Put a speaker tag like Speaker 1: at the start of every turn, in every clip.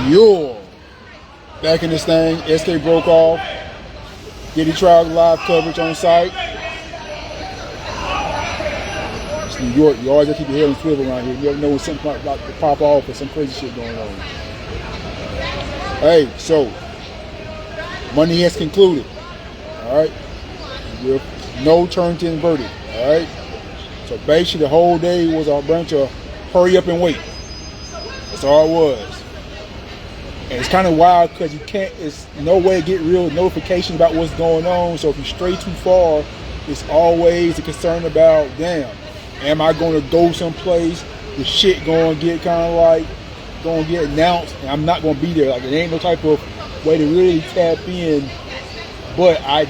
Speaker 1: You're back in this thing. SK broke off. Diddy Trial live coverage on site. It's New York. You always gotta keep your head on swivel around here. You never know when something about to pop off or some crazy shit going on. Hey, so money has concluded. Alright? With no turn to verdict. Alright? So basically the whole day was a bunch of hurry up and wait. That's all it was. And it's kind of wild because you can't, it's no way to get real notification about what's going on. So if you stray too far, it's always a concern about, damn, am I going to go someplace? The shit going to get kind of like, going to get announced, and I'm not going to be there. Like, it ain't no type of way to really tap in. But I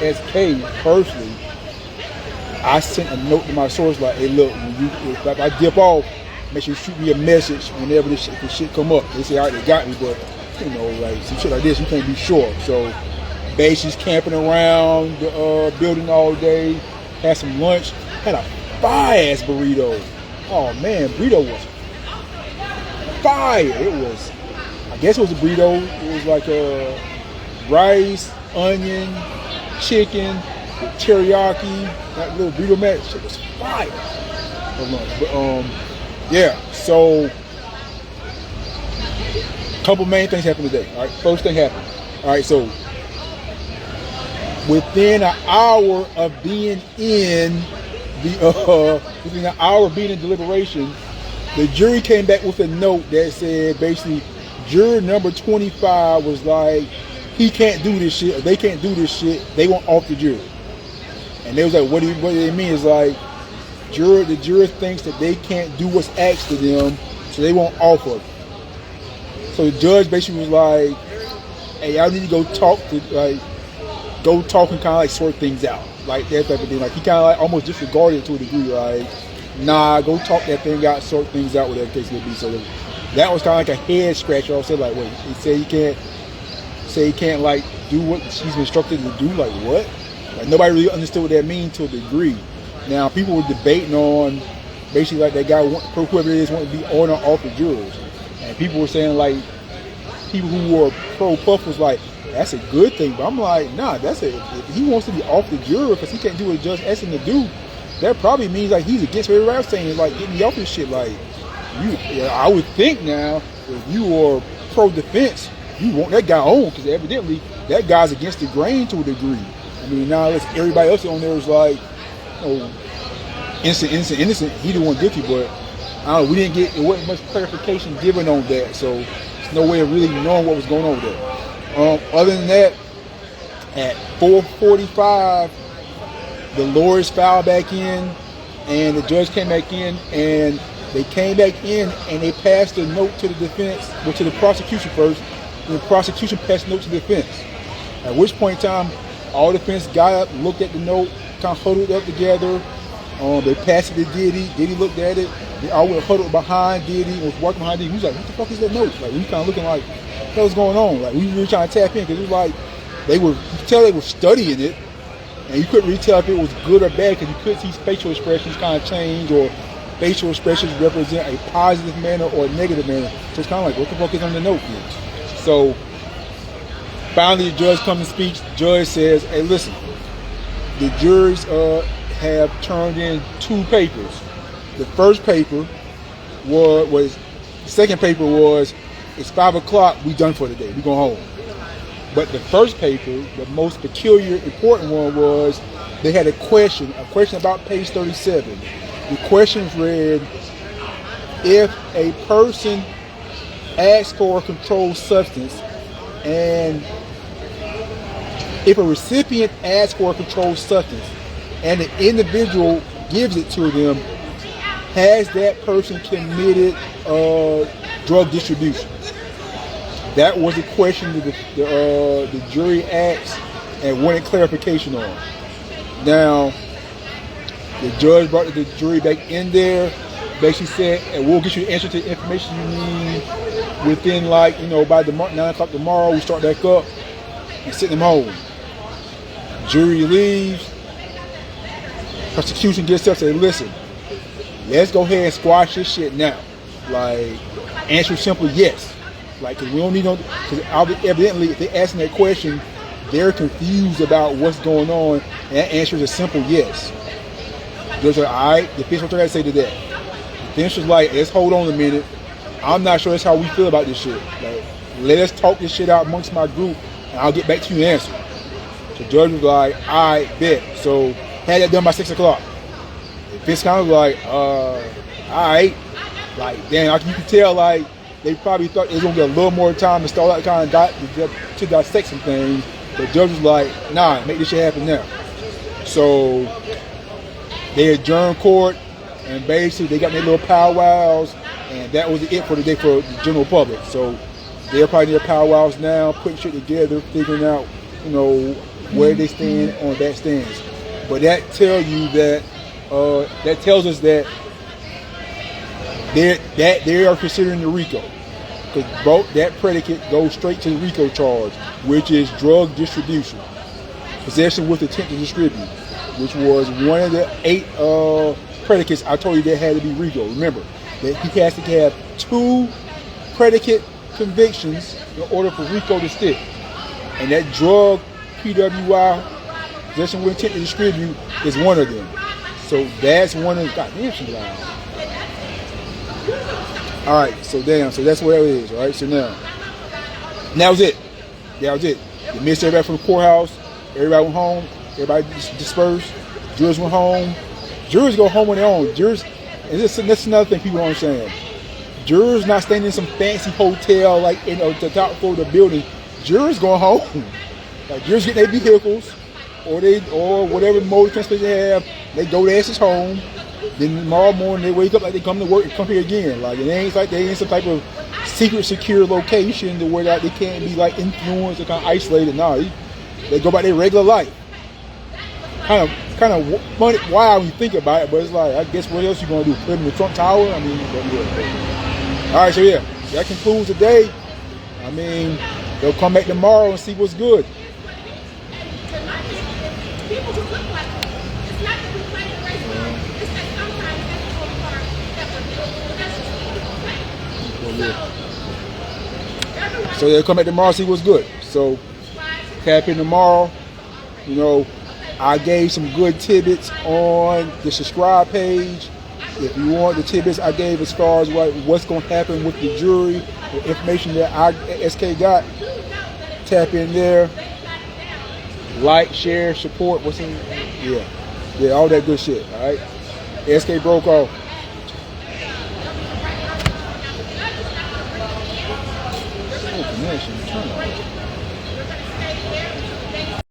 Speaker 1: as K, personally, I sent a note to my source like, hey, look, if I dip off, make sure you shoot me a message whenever this shit come up. They say, all right, they got me, but, you know, like, some shit like this, you can't be sure. So, basically camping around the building all day, had some lunch, had a fire-ass burrito. Oh, man, burrito was fire. It was, I guess it was a burrito. It was like rice, onion, chicken, with teriyaki, that little burrito match. Shit was fire for lunch. But, yeah, so a couple main things happened today. All right, first thing happened. All right, so within an hour of being in deliberation, the jury came back with a note that said basically juror number 25 was like, he can't do this shit, or they can't do this shit. They want off the jury. And they was like, what do they mean? It's like, the juror thinks that they can't do what's asked of them, so they won't offer. So the judge basically was like, hey, y'all need to go talk and kind of like sort things out. Like that type of thing. Like he kind of like almost disregarded it to a degree, like, nah, go talk that thing out, sort things out, whatever the case may be. So that was kind of like a head scratcher. I said like, wait, he said he can't like do what she's instructed to do, like what? Like nobody really understood what that means to a degree. Now, people were debating on basically like that guy, whoever it is, wanted to be on or off the jurors. And people were saying like, people who were pro-Puff was like, that's a good thing. But I'm like, nah, if he wants to be off the juror because he can't do what the judge asked him to do, that probably means like he's against what everybody's saying, like getting me off this shit. Like, I would think now, if you are pro-defense, you want that guy on because evidently that guy's against the grain to a degree. I mean, now everybody else on there is like, oh, innocent. He the one guilty, but I don't know. It wasn't much clarification given on that, so there's no way of really knowing what was going on there. Other than that, at 4:45, the lawyers filed back in, and the judge came back in, and they came back in, and they passed a note to the defense, well, to the prosecution first, and the prosecution passed a note to the defense. At which point in time, all the defense got up, looked at the note, kind of huddled up together. They passed it to Diddy. Diddy looked at it. They all went huddled behind Diddy, was walking behind Diddy. He was like, what the fuck is that note? Like, we kind of looking like, what the hell's going on? Like, we were trying to tap in because it was like, you could tell they were studying it, and you couldn't really tell if it was good or bad because you could see facial expressions kind of change, or facial expressions represent a positive manner or a negative manner. So it's kind of like, what the fuck is on the note here? So finally, the judge comes to speak. The judge says, hey, listen, the jurors have turned in 2 papers. The first paper the second paper was, it's 5 o'clock, we done for the day, we going home. But the first paper, the most peculiar, important one was, they had a question about page 37. The questions read, if a person asks for a controlled substance, and if a recipient asks for a controlled substance, and the individual gives it to them, has that person committed drug distribution? That was the question that the jury asked and wanted clarification on. Now, the judge brought the jury back in there, basically said, and we'll get you the answer to the information you need within by 9 o'clock tomorrow, we start back up and send them home. Jury leaves. Prosecution gets up and says, listen, let's go ahead and squash this shit now. Like, answer simple yes. Like, cause we don't need no, cause evidently if they're asking that question, they're confused about what's going on, and that answer is a simple yes. Judge like, all right, defense, what you gotta say to that? Defense was like, let's hold on a minute. I'm not sure that's how we feel about this shit. Like, let us talk this shit out amongst my group, and I'll get back to you and answer. So judge was like, all right, bet. So had that done by 6 o'clock. Defense kind of like, all right. Like, damn, you can tell, like, they probably thought they was gonna get a little more time to start that kind of to dissect some things. But judge was like, nah, make this shit happen now. So they adjourned court, and basically they got their little powwows, and that was it for the day for the general public. So they're probably in their powwows now, putting shit together, figuring out, you know, where they stand on that stance. But that tells you that that tells us that they are considering the RICO, because both that predicate goes straight to the RICO charge, which is drug distribution, possession with intent to distribute, which was one of the 8 predicates I told you that had to be RICO. Remember that he has to have 2 predicate convictions in order for RICO to stick, and that drug PWI, possession with intent to distribute, is one of them. So that's one of the, goddamn, she's loud. All right, so that's what that is. All right, so now that was it. That was it. They missed everybody from the courthouse. Everybody went home. Everybody dispersed. Jurors went home. Jurors go home on their own. Jurors, and that's another thing people don't understand. Jurors not staying in some fancy hotel like in the top floor of the building. Jurors going home. Like, jurors get their vehicles or whatever mode of transportation they have. They go their asses home. Then tomorrow morning they wake up like they come to work and come here again. Like, it ain't like they in some type of secret secure location to where like they can't be like influenced or kind of isolated. No, they go about their regular life. Kind of funny, wild when you think about it, but it's like, I guess what else you gonna do? Put them in the Trump Tower? I mean, all right, so yeah, that concludes the day. I mean, they'll come back tomorrow and see what's good. So they'll come back tomorrow and see what's good. So tap in tomorrow. You know, I gave some good tidbits on the subscribe page. If you want the tidbits I gave as far as what's going to happen with the jury, the information that SK got, tap in there. Like, share, support. What's in? Yeah, all that good shit. All right. SK broke off. Oh, connection.